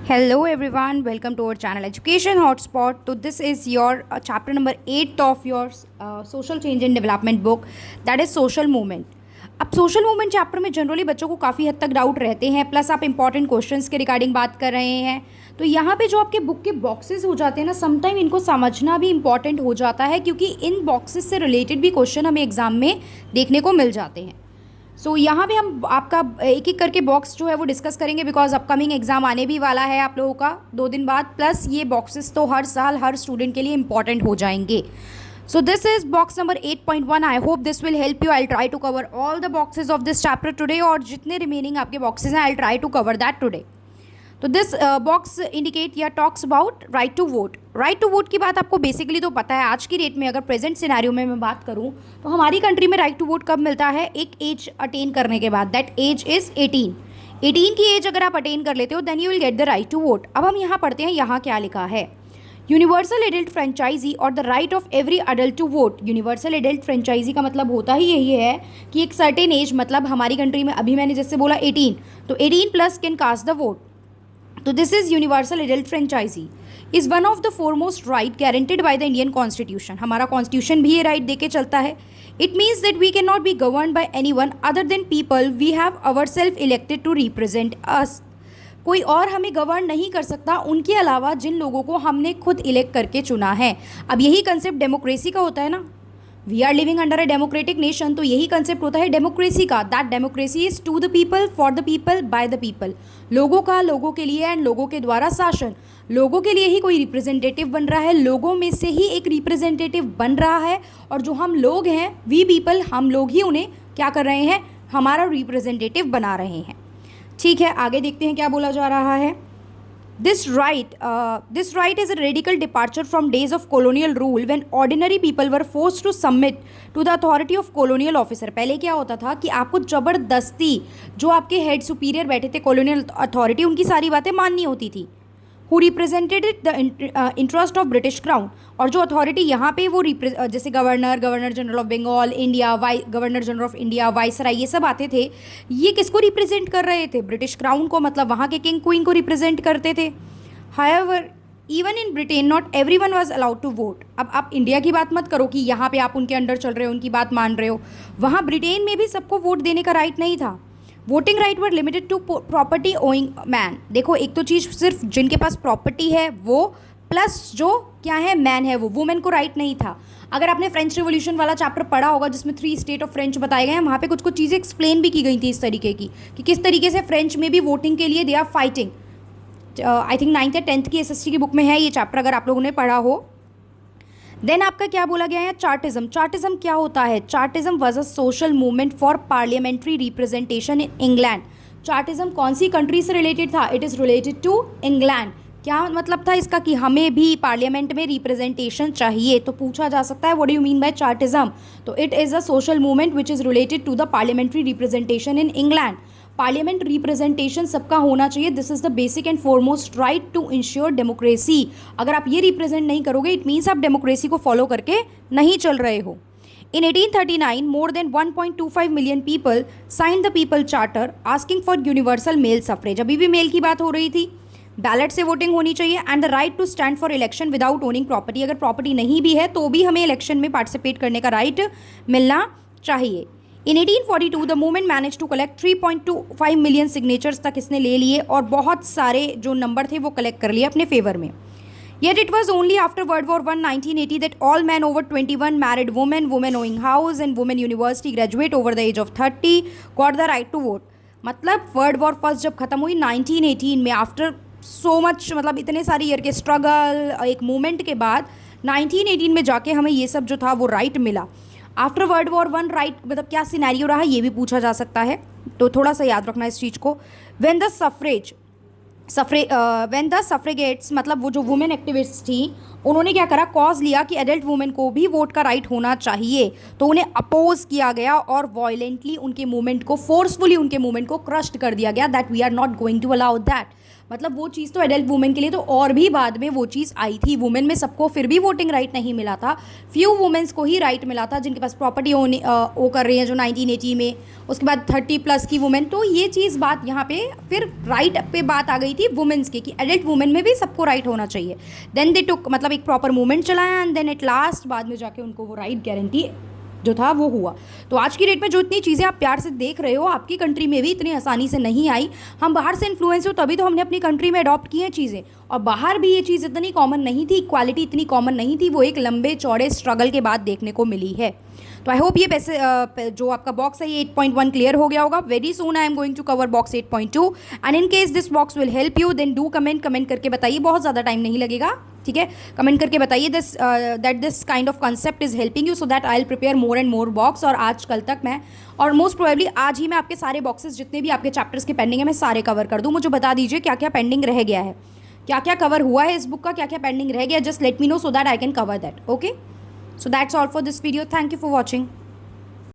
Hello everyone, welcome to our channel Education Hotspot. So this is your chapter number 8 of your social change and development book, that is social movement. अब social movement chapter में generally बच्चों को काफ़ी हद तक doubt रहते हैं, plus आप इंपॉर्टेंट क्वेश्चंस के रिगार्डिंग बात कर रहे हैं। तो यहाँ पे जो आपके बुक के बॉक्सेस हो जाते हैं ना, समटाइम इनको समझना भी इंपॉर्टेंट हो जाता है, क्योंकि इन बॉक्सेस से रिलेटेड भी क्वेश्चन हमें एग्जाम में देखने को मिल जाते हैं। सो यहाँ पे हम आपका एक एक करके बॉक्स जो है वो डिस्कस करेंगे, बिकॉज अपकमिंग एग्जाम आने भी वाला है आप लोगों का 2 दिन बाद, प्लस ये बॉक्सेस तो हर साल हर स्टूडेंट के लिए इंपॉर्टेंट हो जाएंगे। So this is box number 8.1. I hope this will help you. I'll try to cover all the boxes of this chapter today, और जितने remaining आपके boxes हैं I'll try to cover that today. तो this box indicate या talks about right to vote. Right to vote की बात आपको basically तो पता है। आज की डेट में अगर प्रेजेंट सिनेरियो में मैं बात करूँ तो हमारी कंट्री में राइट टू वोट कब मिलता है? एक एज अटेन करने के बाद, दैट एज इज़ 18 की एज अगर आप अटेन कर लेते हो then you will get the right to vote. अब हम यहाँ पढ़ते हैं, यहाँ क्या लिखा है। यूनिवर्सल एडल्ट फ्रेंचाइजी और the right of every adult to vote. Universal adult franchise का मतलब होता ही यही है कि एक सर्टेन एज, मतलब हमारी कंट्री में अभी मैंने जैसे बोला 18, तो 18 plus can cast the vote. तो this is universal adult franchise is one of the foremost right guaranteed by the Indian constitution. हमारा कॉन्स्टिट्यूशन भी ये राइट दे के चलता है। It means that we can not be govern by any one other than people we have our self elected to represent us. कोई और हमें गवर्न नहीं कर सकता उनके अलावा जिन लोगों को हमने खुद इलेक्ट करके चुना है। अब यही कंसेप्ट डेमोक्रेसी का होता है ना, we are living under a democratic nation, तो यही कंसेप्ट होता है डेमोक्रेसी का, that democracy is to the people, for the people, by the people. लोगों का, लोगों के लिए एंड लोगों के द्वारा शासन। लोगों के लिए ही कोई रिप्रेजेंटेटिव बन रहा है, लोगों में से ही एक रिप्रेजेंटेटिव बन रहा है, और जो हम लोग हैं, वी पीपल, हम लोग ही उन्हें क्या कर रहे हैं, हमारा रिप्रेजेंटेटिव बना रहे हैं। ठीक है, आगे देखते हैं क्या बोला जा रहा है। This right is a radical departure from days of colonial rule when ordinary people were forced to submit to the authority of colonial officer. पहले क्या होता था कि आपको ज़बरदस्ती जो आपके हेड सुपीरियर बैठे थे colonial अथॉरिटी, उनकी सारी बातें माननी होती थी, who represented the interest of British crown. और जो अथॉरिटी यहाँ पे वो जैसे governor general of Bengal, India, governor general of India, viceroy, ये सब आते थे, ये किसको रिप्रेजेंट कर रहे थे? ब्रिटिश क्राउन को, मतलब वहाँ के किंग क्वीन को रिप्रेजेंट करते थे। However even in Britain not everyone was allowed to vote. अब आप इंडिया की बात मत करो कि यहाँ पे आप उनके अंडर चल रहे हो, उनकी बात मान रहे हो, वहाँ ब्रिटेन में भी सबको वोट देने का राइट नहीं था। Voting right were limited to property owning man. देखो, एक तो चीज़ सिर्फ जिनके पास प्रॉपर्टी है वो, प्लस जो क्या है, मैन है वो, वुमेन को राइट नहीं था। अगर आपने फ्रेंच रिवॉल्यूशन वाला चैप्टर पढ़ा होगा जिसमें 3 स्टेट ऑफ फ्रेंच बताए गए हैं, वहाँ पे कुछ कुछ चीज़ें एक्सप्लेन भी की गई थी इस तरीके की कि किस तरीके से फ्रेंच में भी वोटिंग के लिए they are fighting. I think 9th या 10th की एसएसटी की बुक में है ये चैप्टर, अगर आप लोगों ने पढ़ा हो। देन आपका क्या बोला गया है, चार्टिज्म। चार्टिज्म क्या होता है? Chartism was a social movement for parliamentary representation in England. चार्टिज्म कौन सी कंट्री से रिलेटेड था? It is related to England. क्या मतलब था इसका? कि हमें भी पार्लियामेंट में रिप्रेजेंटेशन चाहिए। तो पूछा जा सकता है what do you mean by Chartism? तो it is a social movement which is related to the parliamentary representation in England. Parliament representation सबका होना चाहिए। This is the basic and foremost right to ensure democracy. अगर आप ये represent नहीं करोगे, it means आप डेमोक्रेसी को फॉलो करके नहीं चल रहे हो। In 1839, more than 1.25 million people signed the People Charter asking for universal male suffrage। अभी भी मेल की बात हो रही थी, बैलेट से वोटिंग होनी चाहिए, and the right to stand for election without owning property. अगर प्रॉपर्टी नहीं भी है तो भी हमें इलेक्शन में पार्टिसिपेट करने का राइट मिलना चाहिए। In 1842 the movement manage to collect 3.25 million signatures तक इसने ले लिए, और बहुत सारे जो नंबर थे वो कलेक्ट कर लिए अपने फेवर में। Yet it was only after World War I 1980 that all men over 21 married women, women owning house and women university graduate over the age of 30 got the right to vote। मतलब world war first जब खत्म हुई 1918 में, after so much, मतलब इतने सारे year के struggle, एक मूवमेंट के बाद 1918 में जाके हमें ये सब जो था वो राइट मिला। After world war I right मतलब क्या सिनेरियो रहा, ये भी पूछा जा सकता है, तो थोड़ा सा याद रखना इस चीज़ को। व्हेन द सफ्रेगेट्स, मतलब वो जो वुमेन एक्टिविस्ट थी, उन्होंने क्या करा, कॉज लिया कि एडल्ट वुमेन को भी वोट का राइट होना चाहिए, तो उन्हें अपोज किया गया और वॉयलेंटली उनके मूवमेंट को, फोर्सफुली उनके मूवमेंट को क्रश्ड कर दिया गया, that we are not going to allow that. मतलब वो चीज़ तो एडल्ट वुमेन के लिए तो और भी बाद में वो चीज़ आई थी। वुमेन में सबको फिर भी वोटिंग राइट नहीं मिला था, फ्यू वुमेन्स को ही राइट मिला था जिनके पास प्रॉपर्टी वो कर रही हैं जो 1980 में, उसके बाद 30+ की वुमेन। तो ये चीज़ बात यहाँ पे फिर राइट पे बात आ गई थी वुमेन्स की कि एडल्ट वुमेन में भी सबको राइट होना चाहिए। देन दे टुक, मतलब एक प्रॉपर मूवमेंट चलाया एंड देन एट लास्ट बाद में जाके उनको वो राइट गारंटी जो था वो हुआ। तो आज की डेट में जो इतनी चीज़ें आप प्यार से देख रहे हो आपकी कंट्री में भी इतनी आसानी से नहीं आई। हम बाहर से इन्फ्लुएंस हो तभी तो हमने अपनी कंट्री में अडॉप्ट की हैं चीज़ें, और बाहर भी ये चीज़ इतनी कॉमन नहीं थी, इक्वालिटी इतनी कॉमन नहीं थी, वो एक लंबे चौड़े स्ट्रगल के बाद देखने को मिली है। तो आई होप ये जो आपका बॉक्स है ये 8.1 क्लियर हो गया होगा। Very soon I am going to cover box 8.2 and in case this box will help you then do comment करके बताइए, बहुत ज़्यादा टाइम नहीं लगेगा, ठीक है। कमेंट करके बताइए this kind of concept is helping you so that I will prepare more and more box. और आज कल तक मैं, और मोस्ट प्रोबेबली आज ही मैं आपके सारे बॉक्सेस जितने भी आपके चैप्टर्स के पेंडिंग है मैं सारे कवर कर दूँ। मुझे बता दीजिए क्या क्या पेंडिंग रह गया है, क्या क्या कवर हुआ है इस बुक का, क्या क्या पेंडिंग रह गया, just let me know so that I can cover that. Okay, so that's all for this video, thank you for watching.